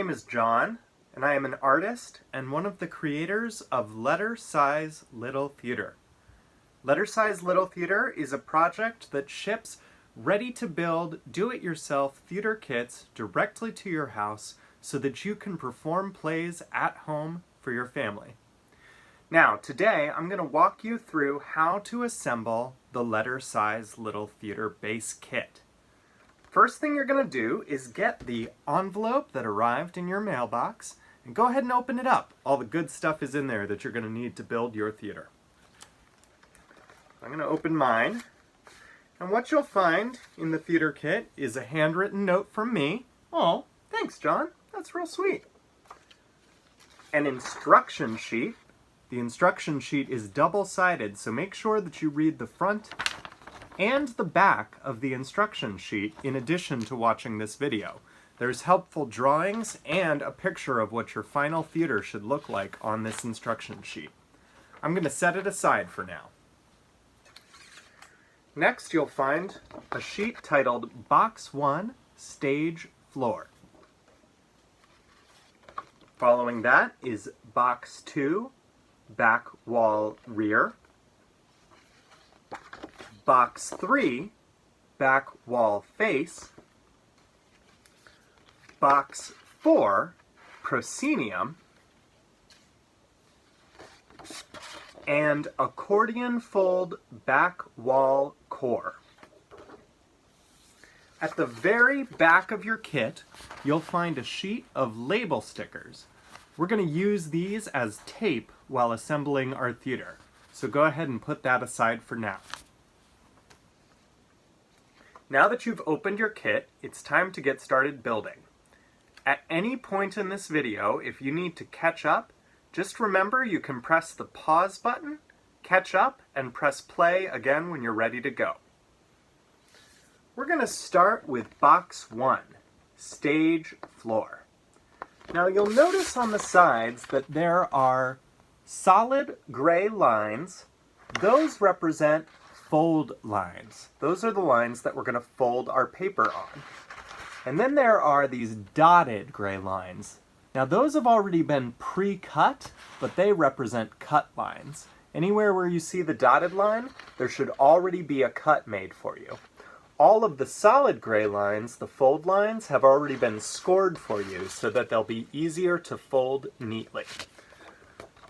name is John, and I am an artist and one of the creators of Letter Size Little Theater. Letter Size Little Theater is a project that ships ready-to-build, do-it-yourself theater kits directly to your house so that you can perform plays at home for your family. Now, today I'm going to walk you through how to assemble the Letter Size Little Theater base kit. First thing you're going to do is get the envelope that arrived in your mailbox and go ahead and open it up. All the good stuff is in there that you're going to need to build your theater. I'm going to open mine, and what you'll find in the theater kit is a handwritten note from me. Oh, thanks, John. That's real sweet. An instruction sheet. The instruction sheet is double-sided, so make sure that you read the front and the back of the instruction sheet in addition to watching this video. There's helpful drawings and a picture of what your final theater should look like on this instruction sheet. I'm going to set it aside for now. Next, you'll find a sheet titled Box 1, Stage Floor. Following that is Box 2, Back Wall Rear. Box 3, Back Wall Face. Box 4, Proscenium. And Accordion Fold Back Wall Core. At the very back of your kit, you'll find a sheet of label stickers. We're going to use these as tape while assembling our theater, so go ahead and put that aside for now. Now that you've opened your kit, it's time to get started building. At any point in this video, if you need to catch up, just remember you can press the pause button, catch up, and press play again when you're ready to go. We're going to start with Box 1, Stage Floor. Now you'll notice on the sides that there are solid gray lines. Those represent fold lines. Those are the lines that we're going to fold our paper on. And then there are these dotted gray lines. Now those have already been pre-cut, but they represent cut lines. Anywhere where you see the dotted line, there should already be a cut made for you. All of the solid gray lines, the fold lines, have already been scored for you so that they'll be easier to fold neatly.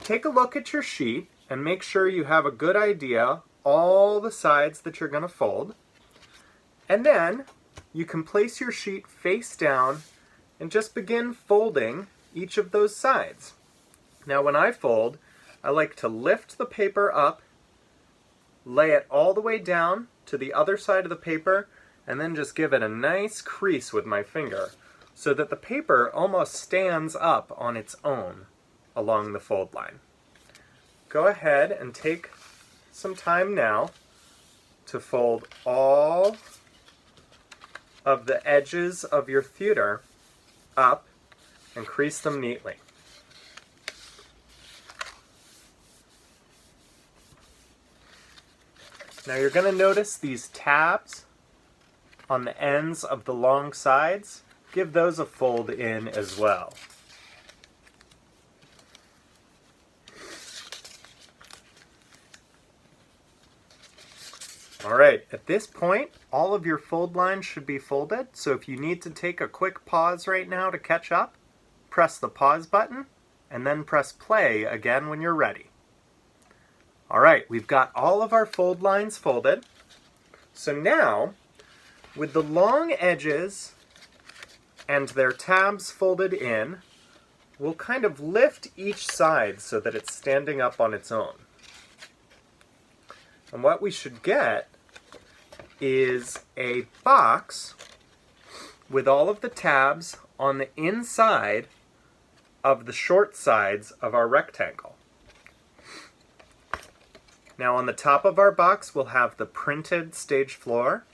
Take a look at your sheet and make sure you have a good idea all the sides that you're going to fold. And then you can place your sheet face down and just begin folding each of those sides. Now when I fold, I like to lift the paper up, lay it all the way down to the other side of the paper, and then just give it a nice crease with my finger so that the paper almost stands up on its own along the fold line. Go ahead and take some time now to fold all of the edges of your theater up and crease them neatly. Now you're going to notice these tabs on the ends of the long sides. Give those a fold in as well. Alright, at this point, all of your fold lines should be folded, so if you need to take a quick pause right now to catch up, press the pause button, and then press play again when you're ready. Alright, we've got all of our fold lines folded. So now, with the long edges and their tabs folded in, we'll kind of lift each side so that it's standing up on its own. And what we should get is a box with all of the tabs on the inside of the short sides of our rectangle. Now on the top of our box we'll have the printed stage floor,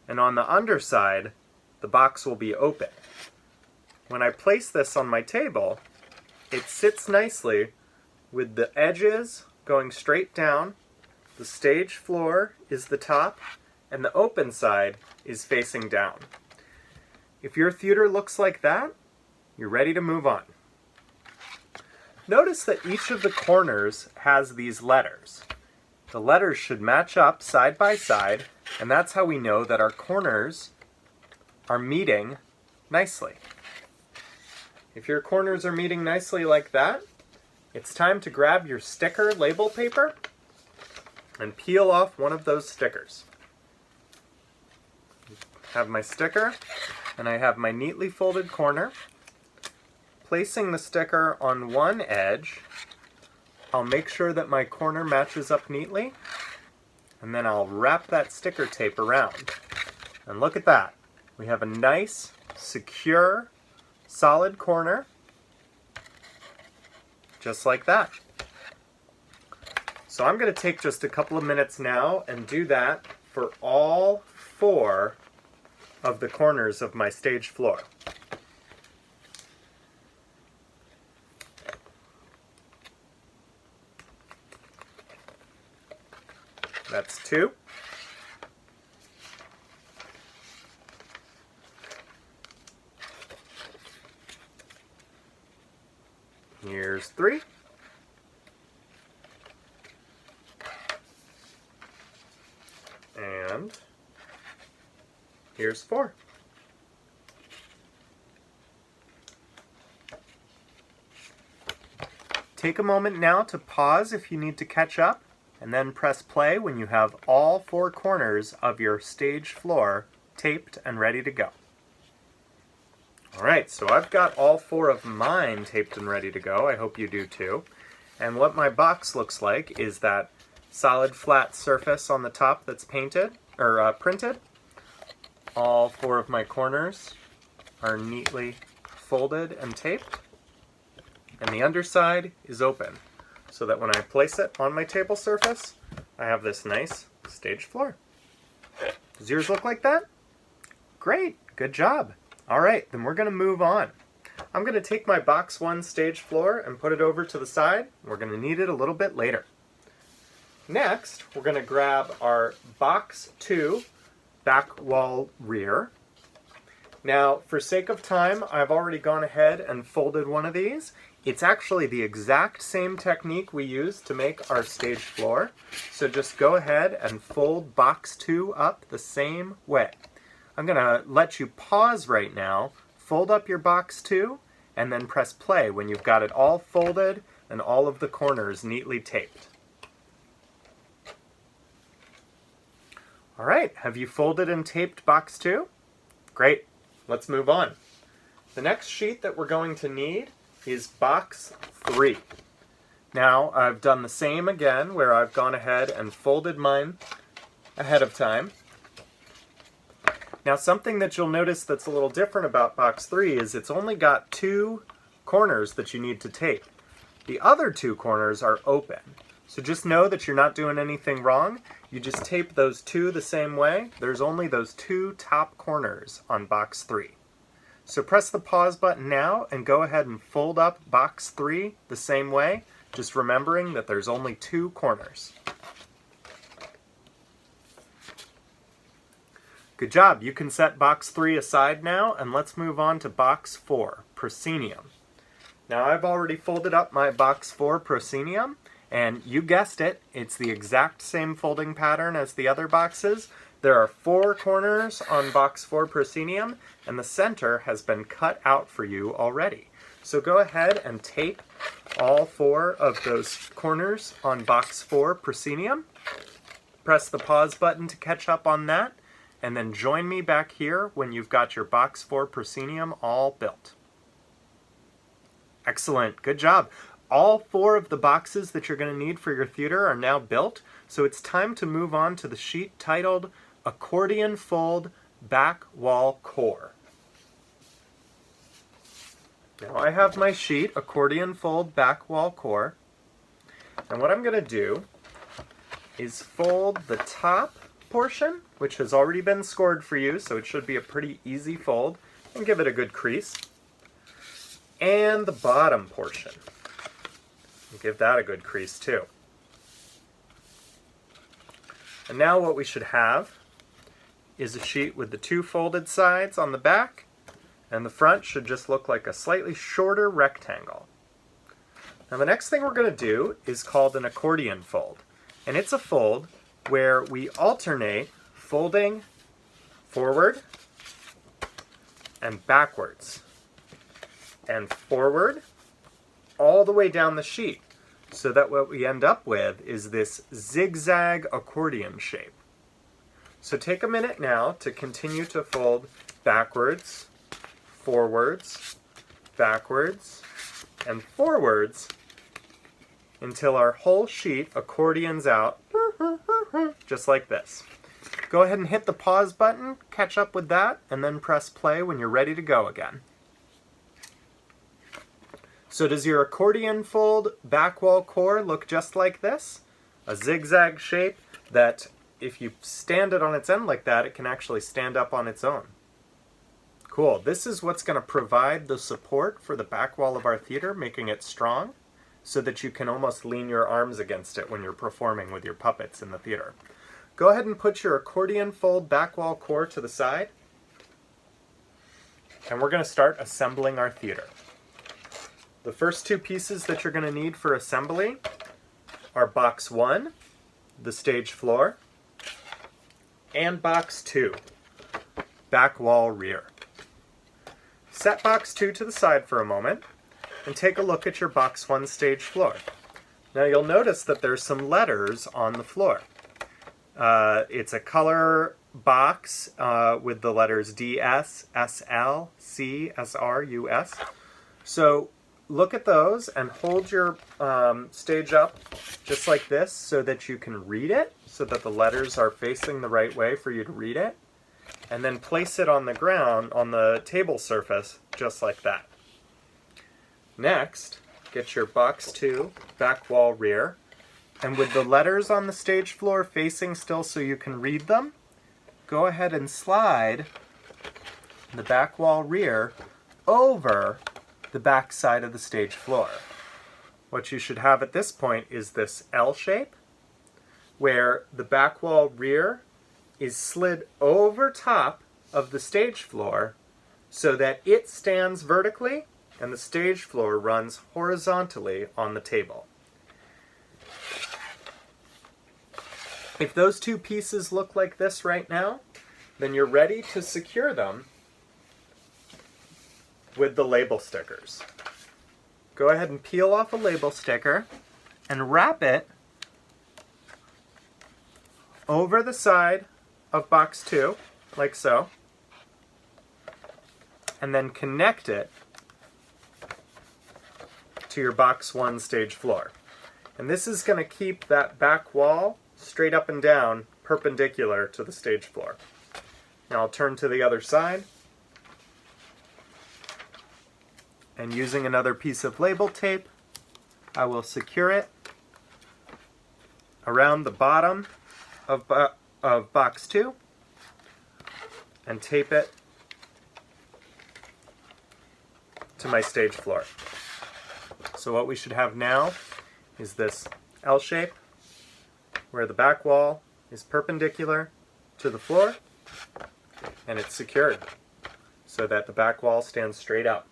and on the underside the box will be open. When I place this on my table, it sits nicely with the edges going straight down. The stage floor is the top, and the open side is facing down. If your theater looks like that, you're ready to move on. Notice that each of the corners has these letters. The letters should match up side by side, and that's how we know that our corners are meeting nicely. If your corners are meeting nicely like that, it's time to grab your sticker label paper and peel off one of those stickers. I have my sticker, and I have my neatly folded corner. Placing the sticker on one edge, I'll make sure that my corner matches up neatly, and then I'll wrap that sticker tape around. And look at that. We have a nice, secure, solid corner, just like that. So I'm going to take just a couple of minutes now and do that for all 4 of the corners of my stage floor. That's 2. Here's 3. And here's 4. Take a moment now to pause if you need to catch up, and then press play when you have all 4 corners of your stage floor taped and ready to go. Alright, so I've got all 4 of mine taped and ready to go. I hope you do too. And what my box looks like is that solid flat surface on the top that's painted, or printed. All 4 of my corners are neatly folded and taped. And the underside is open, so that when I place it on my table surface, I have this nice stage floor. Does yours look like that? Great, good job. All right, then we're going to move on. I'm going to take my box 1 stage floor and put it over to the side. We're going to need it a little bit later. Next, we're going to grab our box 2 back wall rear. Now, for sake of time, I've already gone ahead and folded one of these. It's actually the exact same technique we use to make our stage floor. So just go ahead and fold box 2 up the same way. I'm going to let you pause right now, fold up your box 2, and then press play when you've got it all folded and all of the corners neatly taped. All right, have you folded and taped box 2? Great, let's move on. The next sheet that we're going to need is box 3. Now, I've done the same again, where I've gone ahead and folded mine ahead of time. Now, something that you'll notice that's a little different about box 3 is it's only got 2 corners that you need to tape. The other 2 corners are open. So just know that you're not doing anything wrong. You just tape those 2 the same way. There's only those 2 top corners on box 3. So press the pause button now and go ahead and fold up box 3 the same way, just remembering that there's only 2 corners. Good job. You can set box 3 aside now, and let's move on to box 4, proscenium. Now, I've already folded up my box 4 proscenium, and you guessed it, it's the exact same folding pattern as the other boxes. There are 4 corners on box 4 proscenium, and the center has been cut out for you already. So go ahead and tape all 4 of those corners on box 4 proscenium. Press the pause button to catch up on that, and then join me back here when you've got your box 4 proscenium all built. Excellent, good job. All 4 of the boxes that you're going to need for your theater are now built, so it's time to move on to the sheet titled Accordion Fold Back Wall Core. Now I have my sheet, Accordion Fold Back Wall Core, and what I'm going to do is fold the top portion, which has already been scored for you, so it should be a pretty easy fold, and give it a good crease, and the bottom portion. Give that a good crease too. And now what we should have is a sheet with the 2 folded sides on the back And the front should just look like a slightly shorter rectangle. Now the next thing we're going to do is called an accordion fold. And it's a fold where we alternate folding forward and backwards and forward all the way down the sheet, so that what we end up with is this zigzag accordion shape. So take a minute now to continue to fold backwards, forwards, backwards, and forwards until our whole sheet accordions out just like this. Go ahead and hit the pause button, catch up with that, and then press play when you're ready to go again. So does your accordion fold back wall core look just like this? A zigzag shape that if you stand it on its end like that, it can actually stand up on its own. Cool. This is what's going to provide the support for the back wall of our theater, making it strong so that you can almost lean your arms against it when you're performing with your puppets in the theater. Go ahead and put your accordion fold back wall core to the side, and we're going to start assembling our theater. The first two pieces that you're going to need for assembly are box 1, the stage floor, and box 2, back wall rear. Set box 2 to the side for a moment and take a look at your box 1 stage floor. Now you'll notice that there's some letters on the floor. It's a color box with the letters DS, SL, C, SR, US. So look at those and hold your stage up just like this so that you can read it, so that the letters are facing the right way for you to read it. And then place it on the ground, on the table surface, just like that. Next, get your box 2 back wall rear, and with the letters on the stage floor facing still so you can read them, go ahead and slide the back wall rear over the back side of the stage floor. What you should have at this point is this L shape, where the back wall rear is slid over top of the stage floor so that it stands vertically and the stage floor runs horizontally on the table. If those two pieces look like this right now, then you're ready to secure them with the label stickers. Go ahead and peel off a label sticker and wrap it over the side of box 2, like so, and then connect it to your box 1 stage floor. And this is going to keep that back wall straight up and down, perpendicular to the stage floor. Now I'll turn to the other side, and using another piece of label tape, I will secure it around the bottom of box 2 and tape it to my stage floor. So what we should have now is this L shape where the back wall is perpendicular to the floor and it's secured so that the back wall stands straight up.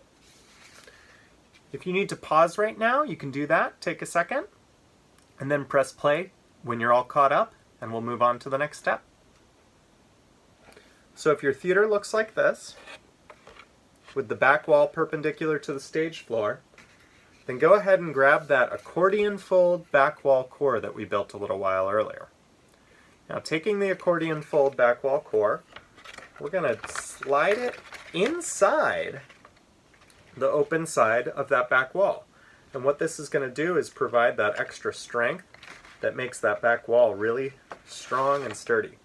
If you need to pause right now, you can do that. Take a second and then press play when you're all caught up, and we'll move on to the next step. So if your theater looks like this, with the back wall perpendicular to the stage floor, then go ahead and grab that accordion fold back wall core that we built a little while earlier. Now taking the accordion fold back wall core, we're going to slide it inside the open side of that back wall. And what this is going to do is provide that extra strength that makes that back wall really strong and sturdy.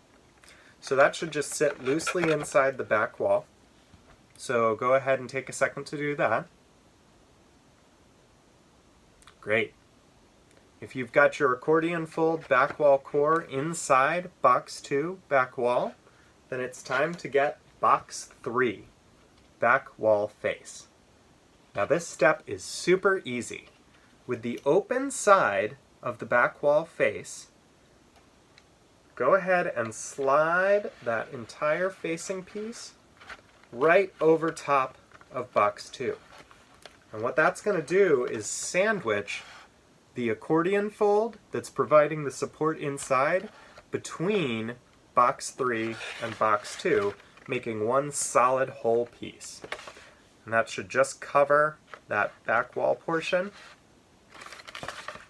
So that should just sit loosely inside the back wall. So go ahead and take a second to do that. Great. If you've got your accordion fold back wall core inside box 2 back wall, then it's time to get box 3, back wall face. Now this step is super easy. With the open side of the back wall face, go ahead and slide that entire facing piece right over top of box 2. And what that's going to do is sandwich the accordion fold that's providing the support inside between box 3 and box 2, making one solid whole piece. And that should just cover that back wall portion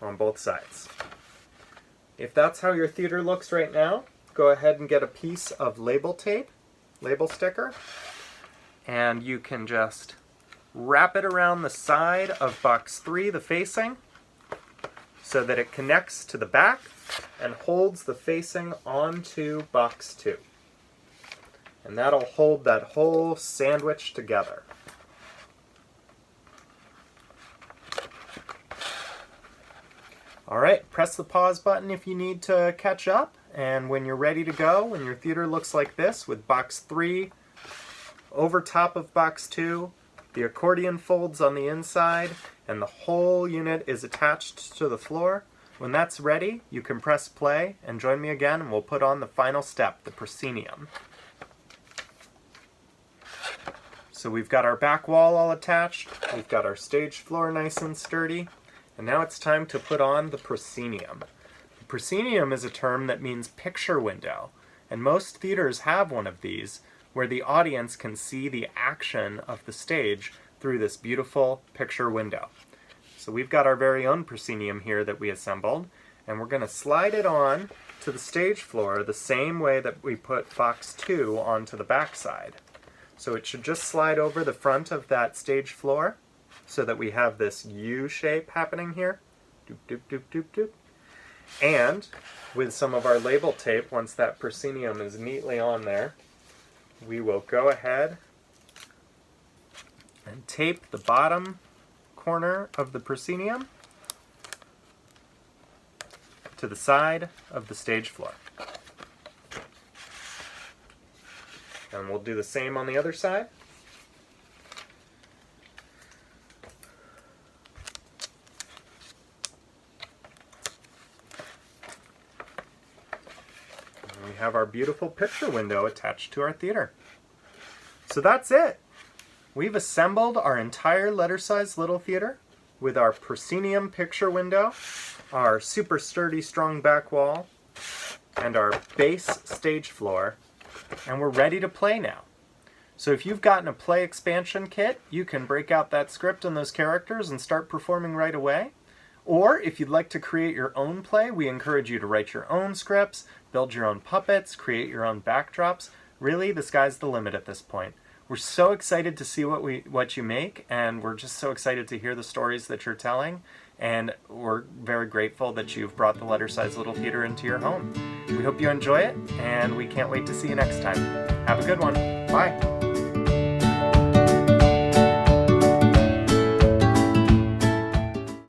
on both sides. If that's how your theater looks right now, go ahead and get a piece of label tape, label sticker, and you can just wrap it around the side of box 3, the facing, so that it connects to the back and holds the facing onto box 2. And that'll hold that whole sandwich together. Alright, press the pause button if you need to catch up, and when you're ready to go, when your theater looks like this, with box 3 over top of box 2, the accordion folds on the inside, and the whole unit is attached to the floor, when that's ready, you can press play and join me again, and we'll put on the final step, the proscenium. So we've got our back wall all attached, we've got our stage floor nice and sturdy, and now it's time to put on the proscenium. The proscenium is a term that means picture window, and most theaters have one of these where the audience can see the action of the stage through this beautiful picture window. So we've got our very own proscenium here that we assembled, and we're going to slide it on to the stage floor the same way that we put box 2 onto the back side. So it should just slide over the front of that stage floor, so that we have this U shape happening here. Doop, doop, doop, doop, doop. And with some of our label tape, once that proscenium is neatly on there, we will go ahead and tape the bottom corner of the proscenium to the side of the stage floor. And we'll do the same on the other side. We have our beautiful picture window attached to our theater. So that's it. We've assembled our entire letter-sized little theater with our proscenium picture window, our super sturdy strong back wall, and our base stage floor, and we're ready to play now. So if you've gotten a play expansion kit, you can break out that script and those characters and start performing right away. Or if you'd like to create your own play, we encourage you to write your own scripts, build your own puppets, create your own backdrops. Really, the sky's the limit at this point. We're so excited to see what you make, and we're just so excited to hear the stories that you're telling, and we're very grateful that you've brought the Letter-Sized Little Theater into your home. We hope you enjoy it, and we can't wait to see you next time. Have a good one. Bye.